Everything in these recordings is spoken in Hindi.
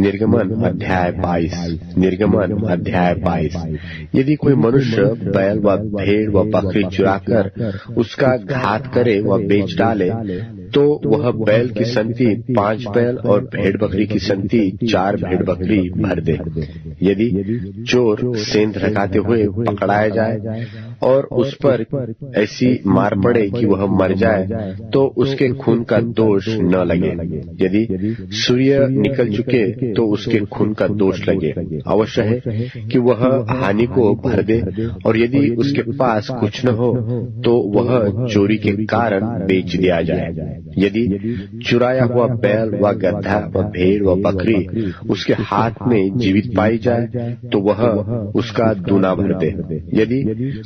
निर्गमन अध्याय 22। निर्गमन अध्याय 22। यदि कोई मनुष्य बैल व भेड़ व बकरी चुराकर उसका घात करे व बेच डाले, तो वह बैल की संति 5 बैल और भेड़ बकरी की संति 4 भेड़ बकरी भर दे। यदि चोर सेंध लगाते हुए पकड़ाया जाए और उस पर ऐसी मार पड़े कि वह मर जाए, तो उसके खून का दोष न लगे। यदि सूर्य निकल चुके तो उसके खून का दोष लगे। अवश्य है कि वह हानि को भर दे, और यदि उसके पास कुछ न हो तो वह चोरी के कारण बेच दिया जाए। यदि चुराया हुआ बैल व गधा व भेड़ व बकरी उसके हाथ में जीवित पाई जाए, तो वह उसका दूना भर दे। यदि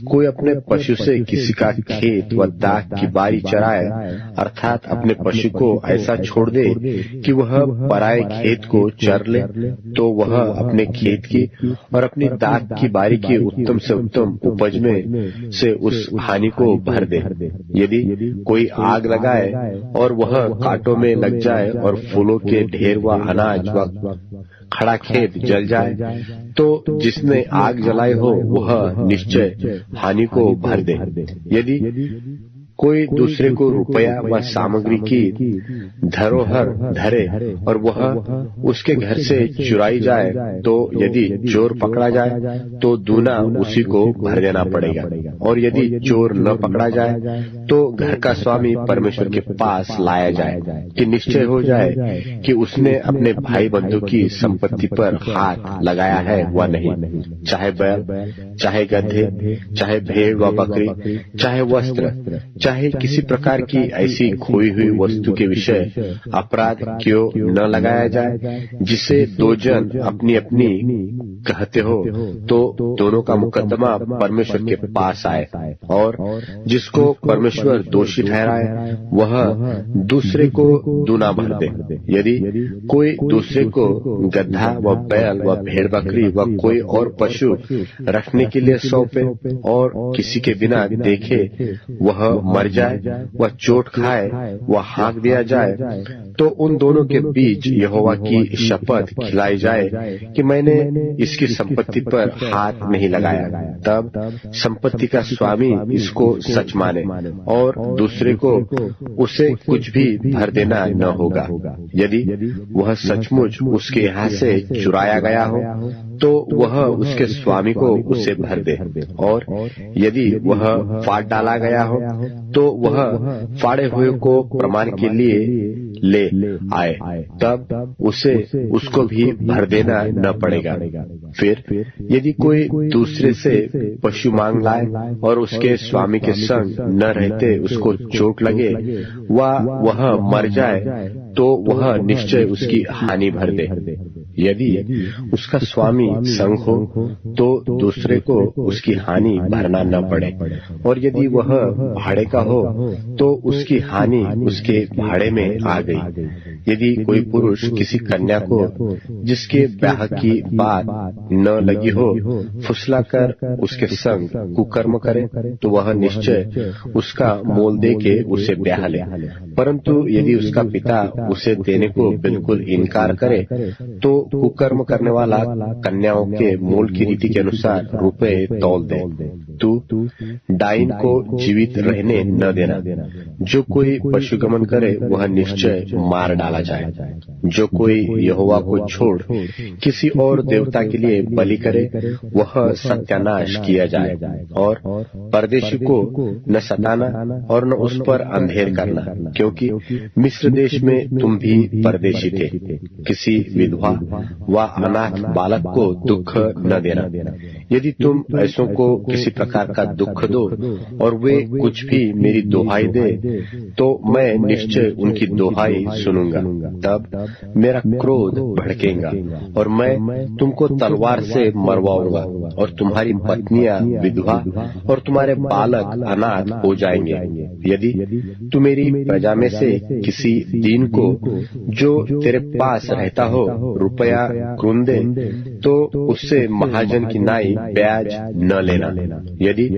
कोई अपने पशु से किसी का खेत व दाख की बारी चराए, अर्थात अपने पशु को ऐसा छोड़ दे कि वह पराये खेत को चर ले, तो वह अपने खेत की और अपनी दाख की बारी की उत्तम से उत्तम उपज में से उस हानि को भर दे। यदि कोई आग लगाए और वह कांटों में लग जाए और फूलों के ढेर व अनाज व खड़ा खेत जल जाए, तो जिसने आग जलाई हो वह निश्चय हानि को भर दे। यदि कोई दूसरे को रुपया व सामग्री की धरोहर धरे और वह उसके घर से चुराई जाए, तो यदि चोर पकड़ा जाए तो दूना उसी को भर देना पड़ेगा। और यदि चोर न पकड़ा जाए तो घर का स्वामी परमेश्वर के पास लाया जाए, कि निश्चय हो जाए कि उसने अपने भाई बंधु की संपत्ति पर हाथ लगाया है व नहीं। चाहे बैल, चाहे गधे, चाहे भेड़ व बकरी, चाहे वस्त्र, चाहे किसी प्रकार की ऐसी खोई हुई वस्तु के विषय अपराध क्यों न लगाया जाए, जिसे 2 जन अपनी अपनी कहते हो, तो दोनों का मुकदमा परमेश्वर के पास आए, और जिसको परमेश्वर दोषी ठहराए वह दूसरे को दूना भर दे। यदि कोई दूसरे को गधा व बैल व भेड़ बकरी व कोई और पशु रखने के लिए सौंपे और किसी के बिना देखे वह मर जाए व चोट खाए व हाँक दिया जाए, तो उन दोनों के बीच यहोवा की शपथ खिलाई जाए कि मैंने इसकी संपत्ति पर हाथ नहीं लगाया। तब संपत्ति का स्वामी इसको सच माने और दूसरे को उसे कुछ भी भर देना न होगा। यदि वह सचमुच उसके यहाँ से चुराया गया हो, तो वह उसके स्वामी को उसे भर दे। और यदि वह फाड़ डाला गया हो, तो वह फाड़े हुए को प्रमाण के लिए ले आए, तब उसे उसको भी भर देना न पड़ेगा। फिर यदि कोई दूसरे से पशु मांग लाए और उसके स्वामी के संग न रहते उसको चोट लगे व वह मर जाए, तो वह निश्चय उसकी हानि भर दे। यदि उसका स्वामी संग हो, तो दूसरे को उसकी हानि भरना न पड़े। और यदि वह भाड़े का हो, तो उसकी हानि उसके भाड़े में आ गई। यदि कोई पुरुष किसी कन्या को जिसके ब्याह की बात न लगी हो फुसला कर उसके संग कुकर्म करे, तो वह निश्चय उसका मोल दे के उसे ब्याह ले। परंतु यदि उसका पिता उसे देने को बिल्कुल इनकार करे, तो कुकर्म करने वाला कन्याओं के मोल की रीति के अनुसार रुपए तौल दे। तू डाइन को जीवित रहने न देना। जो कोई पशुगमन करे वह निश्चय मार डाला जाए। जो कोई यहोवा को छोड़ किसी और देवता के लिए बलि करे वह सत्यानाश किया जाए। और परदेशी को न सताना और न उस पर अंधेर करना, क्योंकि मिस्र देश में तुम भी परदेशी थे। किसी विधवा व अनाथ बालक को दुख न देना। यदि तुम ऐसों को किसी प्रकार का दुख दो और वे कुछ भी मेरी दोहाई दे, तो मैं निश्चय उनकी दोहाई सुनूंगा। तब मेरा क्रोध भड़केगा और मैं तुमको तलवार से मरवाऊंगा, और तुम्हारी पत्नियां विधवा और तुम्हारे बालक अनाथ हो जाएंगे। यदि तू मेरी प्रजा में से किसी दीन को जो तेरे पास रहता हो रुपया क्रुन दे, तो उससे महाजन की नाई ब्याज न लेना। यदि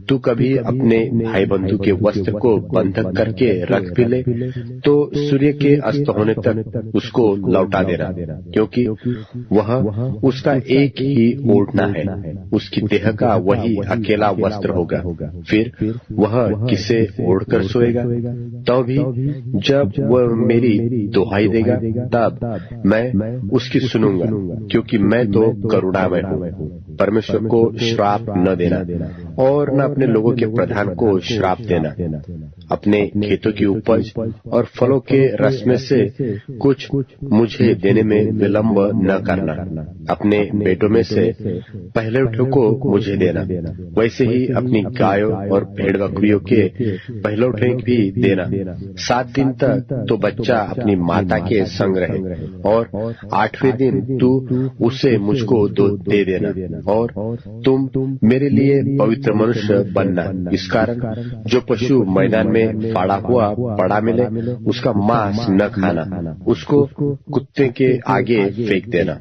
तू कभी अपने भाई बंधु के वस्त्र को बंधक करके रख भी ले तो सूर्य के अस्त होने तक उसको लौटा देना, क्योंकि वह उसका एक ही ओढ़ना है, उसकी देह का वही अकेला वस्त्र होगा। फिर वह किसे ओढ़कर सोएगा? तो भी जब वह मेरी दुहाई देगा तब मैं उसकी सुनूंगा, क्योंकि मैं तो करुणामय हूँ। परमेश्वर को श्राप न देना और न अपने लोगों के प्रधान को श्राप देना। अपने खेतों की उपज और फलों के रस में से कुछ मुझे देने में विलंब न करना। अपने बेटों में से पहले उठों को मुझे देना। वैसे ही अपनी गायों और भेड़ बकरियों के पहले उठे भी देना। 7 दिन तक तो बच्चा अपनी माता के संग रहे और 8वें दिन तू उसे मुझको दे देना। और तुम मेरे लिए पवित्र मनुष्य बनना। इस कारण जो पशु मैदान में फाड़ा हुआ पड़ा मिले उसका मांस न खाना, उसको कुत्ते के आगे फेंक देना।